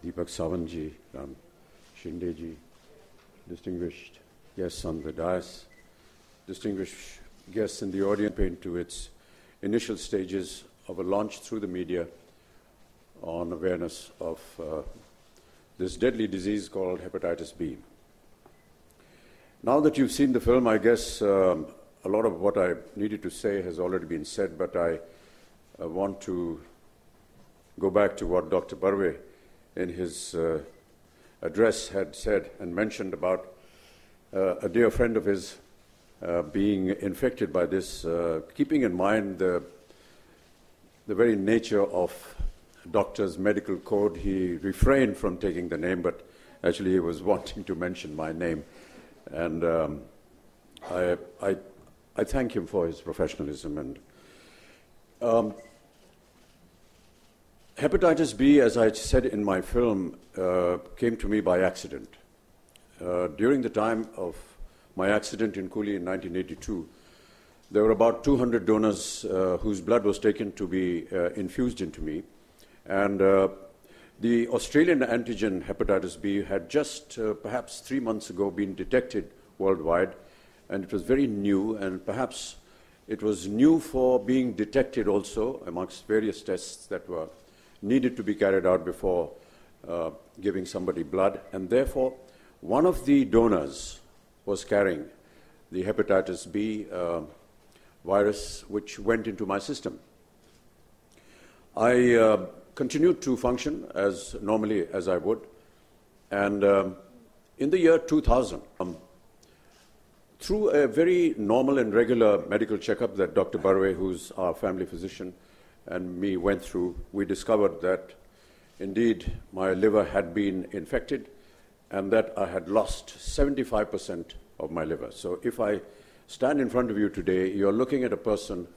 Deepak Savanji, Ram Shindeji, distinguished guests on the dais, distinguished guests in the audience, into its initial stages of a launch through the media on awareness of this deadly disease called hepatitis B. Now that you've seen the film, I guess a lot of what I needed to say has already been said, but I want to go back to what Dr. Barve in his address had said and mentioned about a dear friend of his being infected by this, keeping in mind the very nature of doctor's medical code. He refrained from taking the name, but actually he was wanting to mention my name. And I thank him for his professionalism. And hepatitis B, as I said in my film, came to me by accident. During the time of my accident in Coolie in 1982, there were about 200 donors whose blood was taken to be infused into me. And the Australian antigen hepatitis B had just perhaps 3 months ago been detected worldwide, and it was very new, and perhaps it was new for being detected also amongst various tests that were needed to be carried out before giving somebody blood, and therefore one of the donors was carrying the hepatitis B virus, which went into my system. I continued to function as normally as I would, and in the year 2000, through a very normal and regular medical checkup that Dr. Barve, who's our family physician, and me went through, we discovered that indeed my liver had been infected and that I had lost 75% of my liver. So if I stand in front of you today, you're looking at a person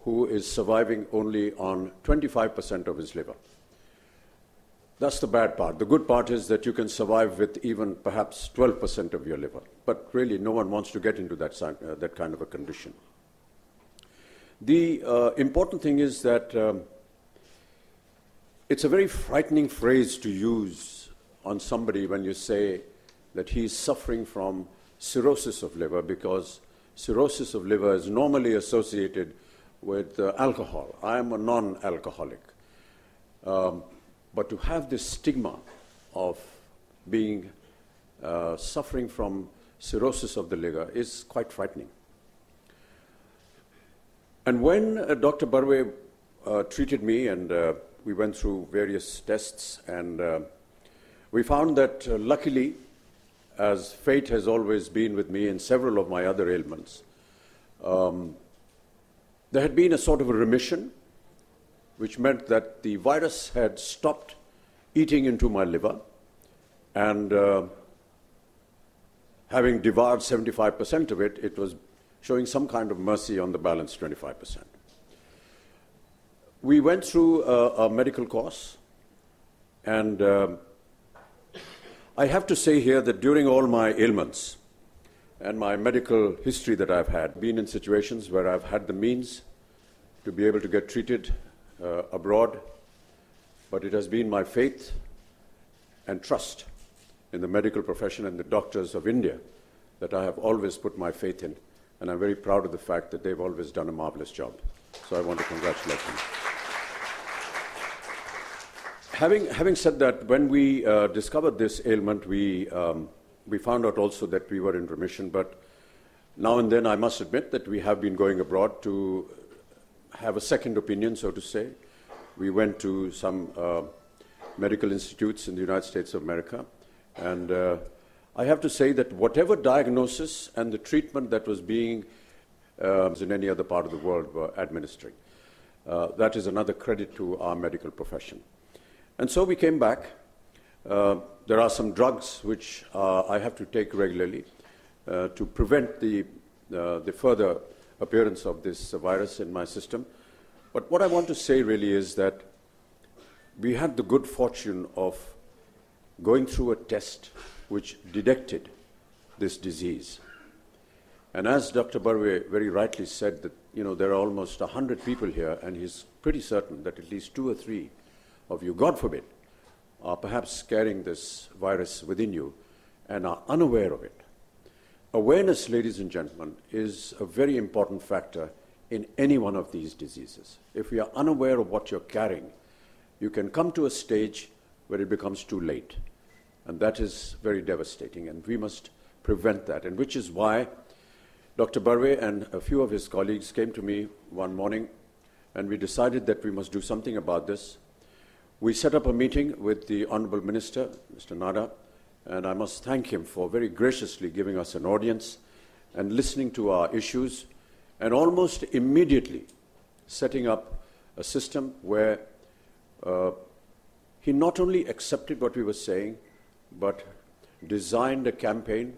who is surviving only on 25% of his liver. That's the bad part. The good part is that you can survive with even perhaps 12% of your liver. But really, no one wants to get into that kind of a condition. The important thing is that it's a very frightening phrase to use on somebody when you say that he's suffering from cirrhosis of liver, because cirrhosis of liver is normally associated with alcohol. I am a non-alcoholic. But to have this stigma of being suffering from cirrhosis of the liver is quite frightening. And when Dr. Barve treated me, and we went through various tests, and we found that luckily, as fate has always been with me in several of my other ailments, there had been a sort of a remission, which meant that the virus had stopped eating into my liver, and having devoured 75% of it, it was showing some kind of mercy on the balance 25%. We went through a medical course, and I have to say here that during all my ailments and my medical history that I've had, been in situations where I've had the means to be able to get treated abroad, but it has been my faith and trust in the medical profession and the doctors of India that I have always put my faith in, and I'm very proud of the fact that they've always done a marvelous job. So I want to congratulate them. Having said that, when we discovered this ailment, we found out also that we were in remission, but now and then I must admit that we have been going abroad to have a second opinion, so to say. We went to some medical institutes in the United States of America, and I have to say that whatever diagnosis and the treatment that was being in any other part of the world were administering. That is another credit to our medical profession. And so we came back. There are some drugs which I have to take regularly to prevent the further appearance of this virus in my system. But what I want to say really is that we had the good fortune of going through a test which detected this disease. And as Dr. Barve very rightly said, that there are almost 100 people here, and he's pretty certain that at least 2 or 3 of you, God forbid, are perhaps carrying this virus within you and are unaware of it. Awareness, ladies and gentlemen, is a very important factor in any one of these diseases. If we are unaware of what you're carrying, you can come to a stage where it becomes too late. And that is very devastating, and we must prevent that. And which is why Dr. Barve and a few of his colleagues came to me one morning, and we decided that we must do something about this. We set up a meeting with the Honorable Minister, Mr. Nada, and I must thank him for very graciously giving us an audience and listening to our issues, and almost immediately setting up a system where he not only accepted what we were saying, but designed a campaign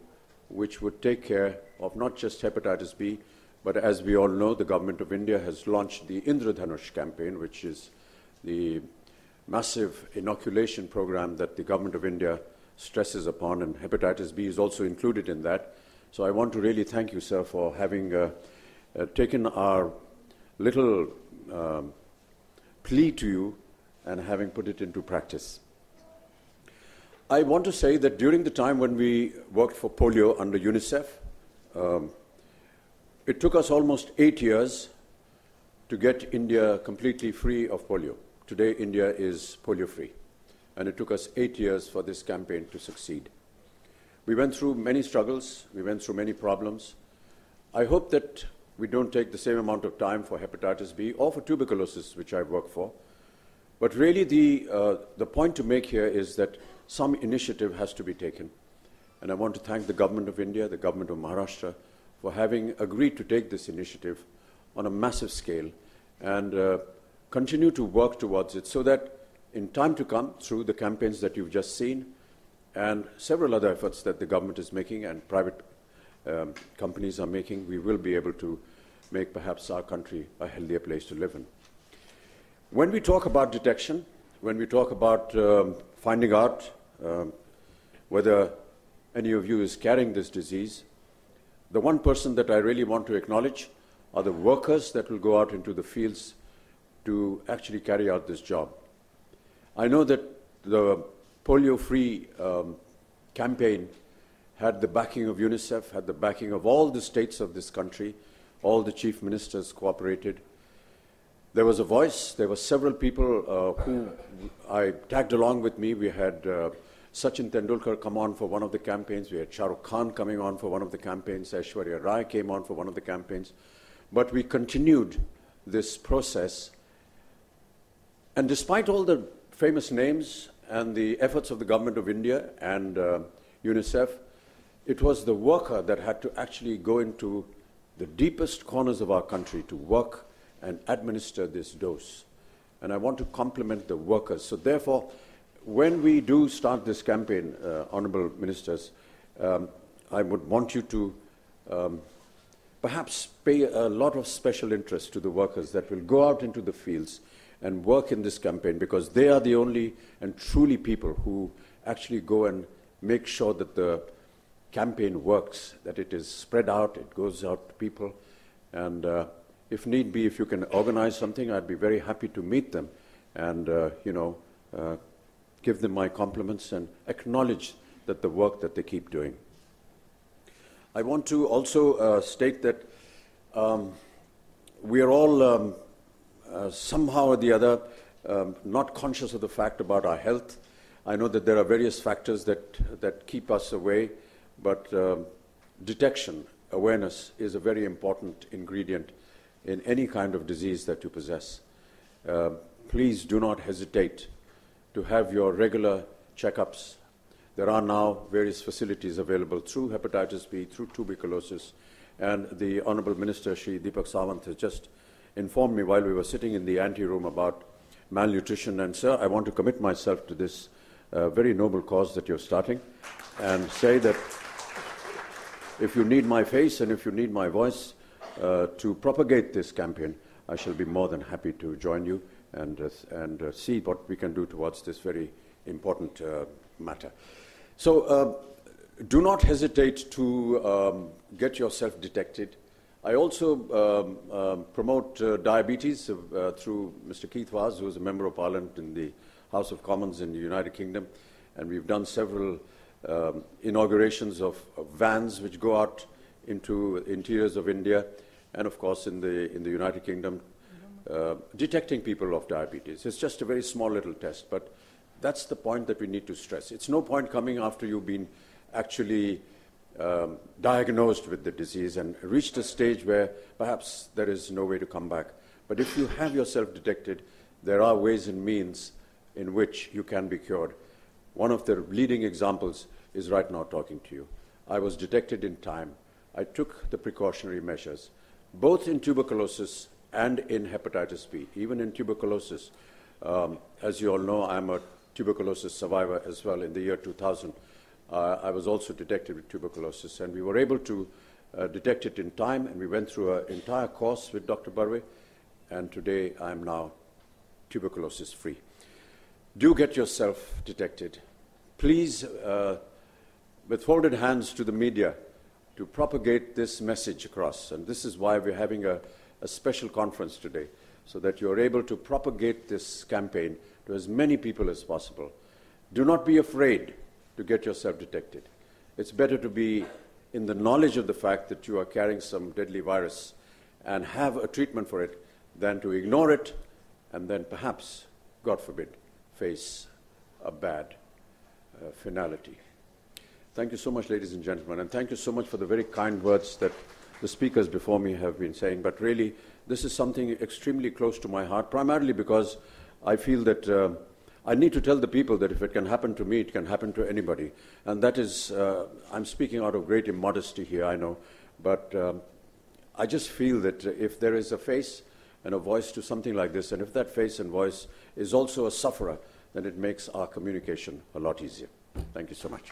which would take care of not just hepatitis B, but as we all know, the Government of India has launched the Indradhanush campaign, which is the massive inoculation program that the Government of India stresses upon, and hepatitis B is also included in that. So I want to really thank you, sir, for having taken our little plea to you and having put it into practice. I want to say that during the time when we worked for polio under UNICEF, it took us almost 8 years to get India completely free of polio. Today, India is polio-free, and it took us 8 years for this campaign to succeed. We went through many struggles, we went through many problems. I hope that we don't take the same amount of time for hepatitis B or for tuberculosis, which I work for. But really the point to make here is that some initiative has to be taken. And I want to thank the Government of India, the Government of Maharashtra, for having agreed to take this initiative on a massive scale and continue to work towards it so that in time to come, through the campaigns that you've just seen and several other efforts that the government is making and private companies are making, we will be able to make perhaps our country a healthier place to live in. When we talk about detection, when we talk about finding out whether any of you is carrying this disease, the one person that I really want to acknowledge are the workers that will go out into the fields to actually carry out this job. I know that the polio-free campaign had the backing of UNICEF, had the backing of all the states of this country, all the chief ministers cooperated. There was a voice, there were several people who I tagged along with me. We had Sachin Tendulkar come on for one of the campaigns, we had Shah Rukh Khan coming on for one of the campaigns, Aishwarya Rai came on for one of the campaigns. But we continued this process. And despite all the famous names and the efforts of the Government of India and UNICEF, it was the worker that had to actually go into the deepest corners of our country to work and administer this dose. And I want to compliment the workers. So therefore, when we do start this campaign, Honourable Ministers, I would want you to perhaps pay a lot of special interest to the workers that will go out into the fields and work in this campaign, because they are the only and truly people who actually go and make sure that the campaign works, that it is spread out, it goes out to people. And if need be, if you can organize something, I'd be very happy to meet them and, give them my compliments and acknowledge that the work that they keep doing. I want to also state that we are all somehow or the other not conscious of the fact about our health. I know that there are various factors that keep us away, but detection, awareness is a very important ingredient in any kind of disease that you possess. Please do not hesitate to have your regular checkups. There are now various facilities available through hepatitis B, through tuberculosis, and the Honourable Minister, Shri Deepak Sawant, has just informed me while we were sitting in the ante-room about malnutrition. And sir, I want to commit myself to this very noble cause that you're starting and say that if you need my face and if you need my voice to propagate this campaign, I shall be more than happy to join you and see what we can do towards this very important matter. So do not hesitate to get yourself detected. I also promote diabetes through Mr. Keith Vaz, who is a Member of Parliament in the House of Commons in the United Kingdom, and we've done several inaugurations of vans which go out into interiors of India, and of course in the United Kingdom, detecting people of diabetes. It's just a very small little test, but that's the point that we need to stress. It's no point coming after you've been actually diagnosed with the disease and reached a stage where perhaps there is no way to come back. But if you have yourself detected, there are ways and means in which you can be cured. One of the leading examples is right now talking to you. I was detected in time. I took the precautionary measures, both in tuberculosis and in hepatitis B. Even in tuberculosis, as you all know, I'm a tuberculosis survivor as well. In the year 2000, I was also detected with tuberculosis, and we were able to detect it in time, and we went through an entire course with Dr. Barve, and today I'm now tuberculosis-free. Do get yourself detected. Please, with folded hands to the media, to propagate this message across, and this is why we're having a special conference today, so that you're able to propagate this campaign to as many people as possible. Do not be afraid to get yourself detected. It's better to be in the knowledge of the fact that you are carrying some deadly virus and have a treatment for it than to ignore it and then perhaps, God forbid, face a bad finality. Thank you so much, ladies and gentlemen, and thank you so much for the very kind words that the speakers before me have been saying. But really, this is something extremely close to my heart, primarily because I feel that I need to tell the people that if it can happen to me, it can happen to anybody. And that is, I'm speaking out of great immodesty here, I know, but I just feel that if there is a face and a voice to something like this, and if that face and voice is also a sufferer, then it makes our communication a lot easier. Thank you so much.